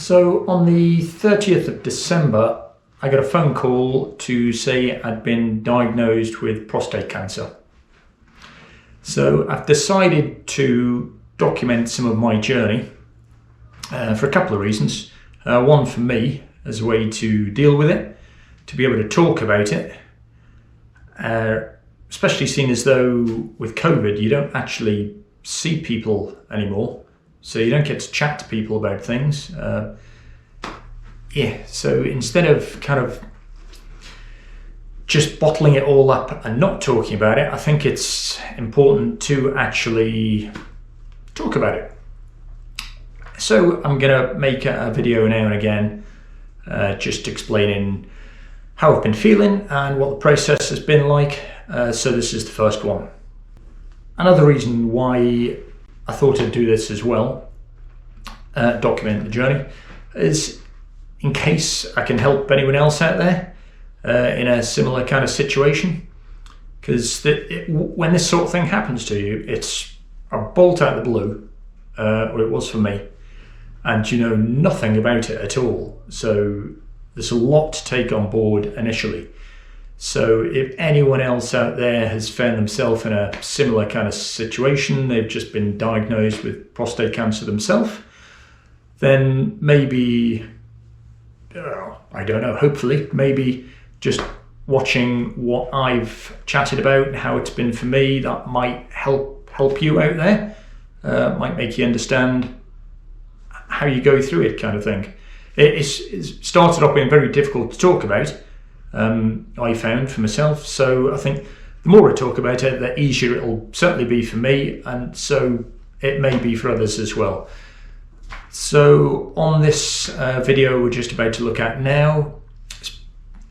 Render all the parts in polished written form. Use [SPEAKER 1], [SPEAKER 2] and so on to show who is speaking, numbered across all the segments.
[SPEAKER 1] So on the 30th of December, I got a phone call to say I'd been diagnosed with prostate cancer. So I've decided to document some of my journey for a couple of reasons. One, for me, as a way to deal with it, to be able to talk about it, especially seeing as though with COVID you don't actually see people anymore, so you don't get to chat to people about things. So instead of kind of just bottling it all up and not talking about it, I think it's important to actually talk about it. So I'm gonna make a video now and again just explaining how I've been feeling and what the process has been like. So this is the first one. Another reason why I thought I'd do this as well, document the journey, is in case I can help anyone else out there in a similar kind of situation. Because when this sort of thing happens to you, it's a bolt out of the blue, or it was for me, and you know nothing about it at all. So there's a lot to take on board initially. So if anyone else out there has found themselves in a similar kind of situation, they've just been diagnosed with prostate cancer themselves, then maybe, I don't know, hopefully, maybe just watching what I've chatted about and how it's been for me, that might help you out there, might make you understand how you go through it, kind of thing. It started off being very difficult to talk about, I found for myself, so I think the more I talk about it, the easier it'll certainly be for me, and so it may be for others as well. So on this video we're just about to look at now,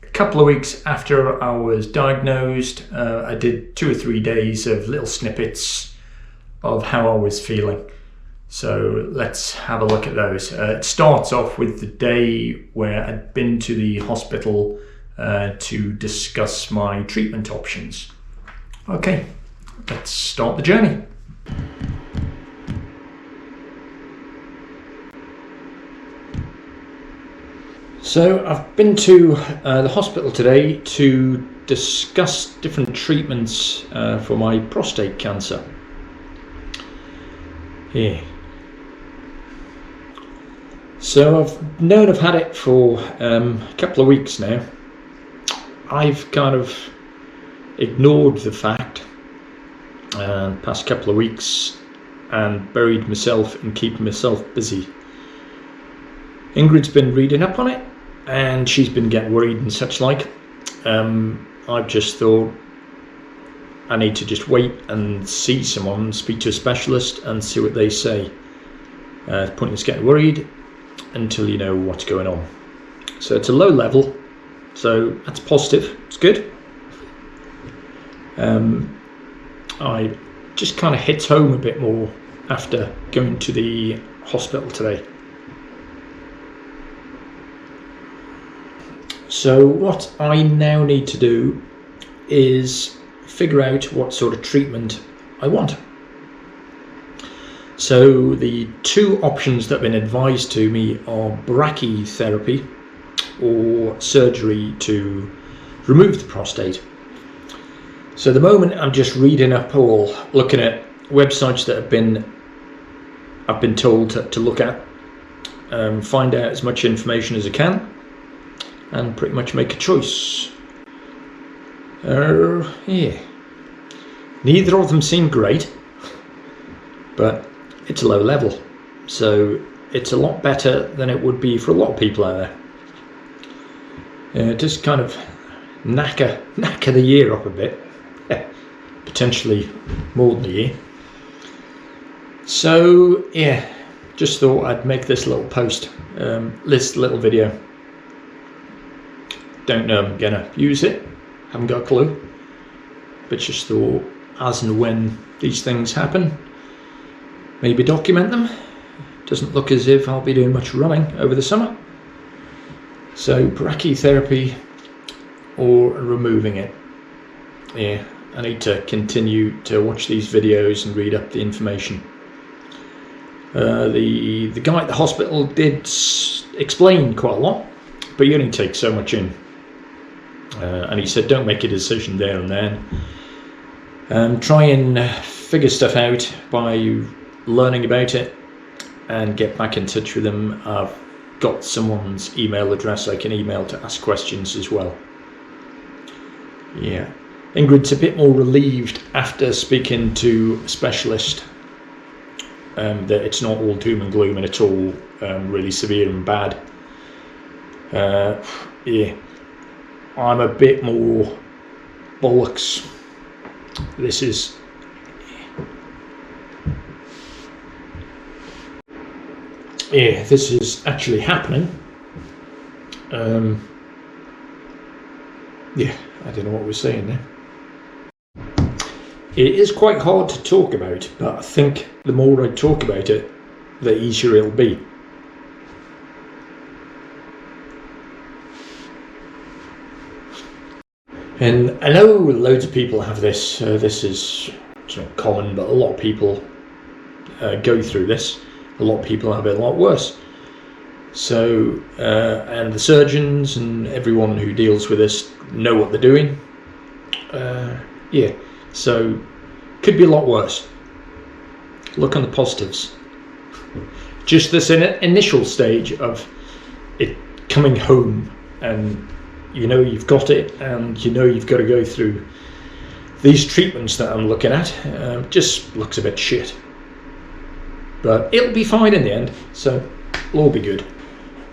[SPEAKER 1] a couple of weeks after I was diagnosed, I did 2 or 3 days of little snippets of how I was feeling. So let's have a look at those. It starts off with the day where I'd been to the hospital to discuss my treatment options. Okay, let's start the journey. So I've been to the hospital today to discuss different treatments for my prostate cancer. Yeah. So I've known I've had it for a couple of weeks now. I've kind of ignored the fact the past couple of weeks and buried myself in keeping myself busy. Ingrid's been reading up on it and she's been getting worried and such like. I've just thought I need to just wait and see someone, speak to a specialist and see what they say. The point is getting worried until you know what's going on. So it's a low level, so that's positive, it's good. I just kind of hit home a bit more after going to the hospital today. So what I now need to do is figure out what sort of treatment I want. So the 2 options that have been advised to me are brachytherapy or surgery to remove the prostate. So at the moment I'm just reading up or looking at websites that I've been told to look at, find out as much information as I can and pretty much make a choice. Yeah. Neither of them seem great, but it's a low level, so it's a lot better than it would be for a lot of people out there. Just kind of knacker the year up a bit, potentially more than a year. So yeah, just thought I'd make this little post, this little video. Don't know I'm gonna use it, haven't got a clue, but just thought as and when these things happen, maybe document them. Doesn't look as if I'll be doing much running over the summer. So brachytherapy or removing it. Yeah, I need to continue to watch these videos and read up the information. The guy at the hospital did explained quite a lot, but you only take so much in. And he said, don't make a decision there and then. Try and figure stuff out by learning about it and get back in touch with them. I've got someone's email address I can email to ask questions as well. Yeah. Ingrid's a bit more relieved after speaking to a specialist that it's not all doom and gloom and it's all really severe and bad. Yeah, I'm a bit more bollocks. This is actually happening. Yeah, I don't know what we're saying there. It is quite hard to talk about, but I think the more I talk about it, the easier it'll be. And I know loads of people have this. It's not common, but a lot of people go through this. A lot of people have it a lot worse. So, and the surgeons and everyone who deals with this know what they're doing. Yeah, so could be a lot worse. Look on the positives. Just this initial stage of it coming home, and you know you've got it, and you know you've got to go through these treatments that I'm looking at. Just looks a bit shit, but it'll be fine in the end, so it'll all be good.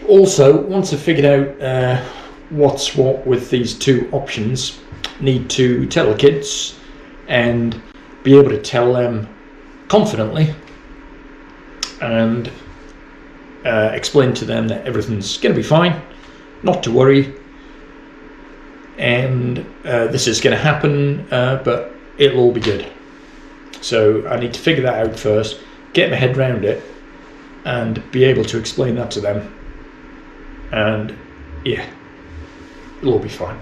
[SPEAKER 1] Also, once I've figured out what's what with these two options, need to tell the kids and be able to tell them confidently and explain to them that everything's going to be fine, not to worry, and this is going to happen, but it'll all be good. So I need to figure that out first, get my head around it, and be able to explain that to them, and yeah, it'll all be fine.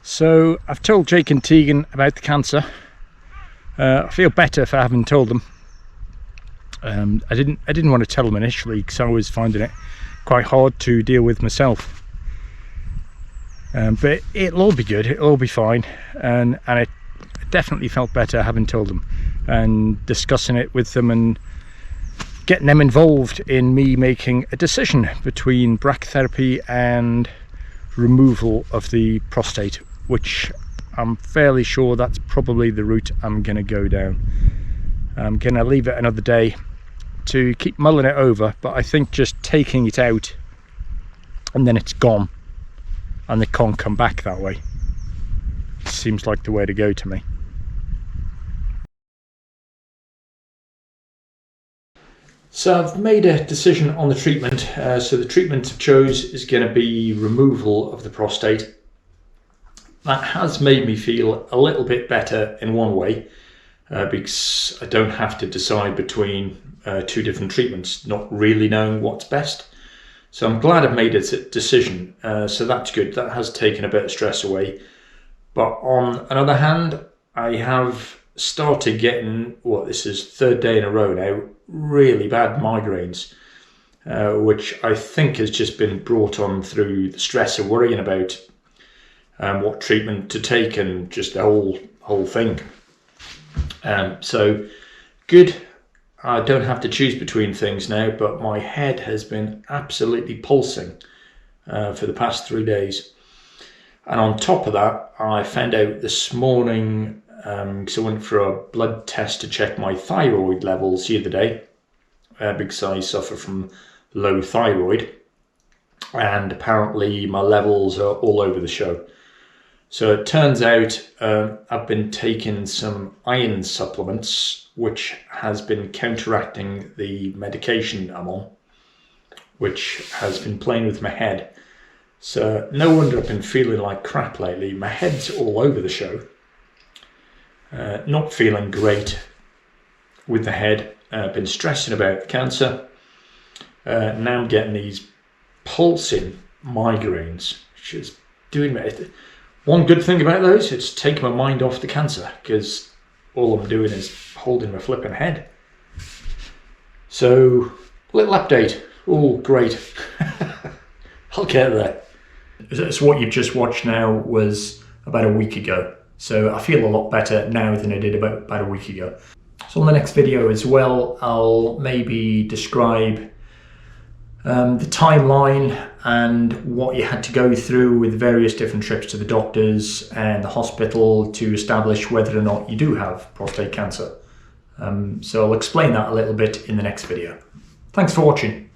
[SPEAKER 1] So I've told Jake and Tegan about the cancer. I feel better for having told them. I didn't want to tell them initially because I was finding it quite hard to deal with myself. But it'll all be good. It'll all be fine, and it definitely felt better having told them and discussing it with them and getting them involved in me making a decision between brachytherapy and removal of the prostate, which I'm fairly sure that's probably the route I'm going to go down. I'm going to leave it another day to keep mulling it over, but I think just taking it out and then it's gone and they can't come back that way seems like the way to go to me. So I've made a decision on the treatment. So the treatment I've chose is going to be removal of the prostate. That has made me feel a little bit better in one way, because I don't have to decide between two different treatments, not really knowing what's best. So I'm glad I've made a decision, so that's good. That has taken a bit of stress away. But on another hand, I have started getting, this is third day in a row now, really bad migraines, which I think has just been brought on through the stress of worrying about what treatment to take and just the whole thing. So good, I don't have to choose between things now, but my head has been absolutely pulsing for the past 3 days. And on top of that, I found out this morning, because I went for a blood test to check my thyroid levels the other day, because I suffer from low thyroid, and apparently my levels are all over the show. So it turns out I've been taking some iron supplements, which has been counteracting the medication I'm on, which has been playing with my head. So no wonder I've been feeling like crap lately. My head's all over the show. Not feeling great with the head. Been stressing about the cancer. Now I'm getting these pulsing migraines, which is doing me. One good thing about those, it's taken my mind off the cancer, because all I'm doing is holding my flipping head. So, little update. Oh, great. I'll get there. So what you've just watched now was about a week ago. So I feel a lot better now than I did about a week ago. So on the next video as well, I'll maybe describe the timeline and what you had to go through with various different trips to the doctors and the hospital to establish whether or not you do have prostate cancer. So I'll explain that a little bit in the next video. Thanks for watching.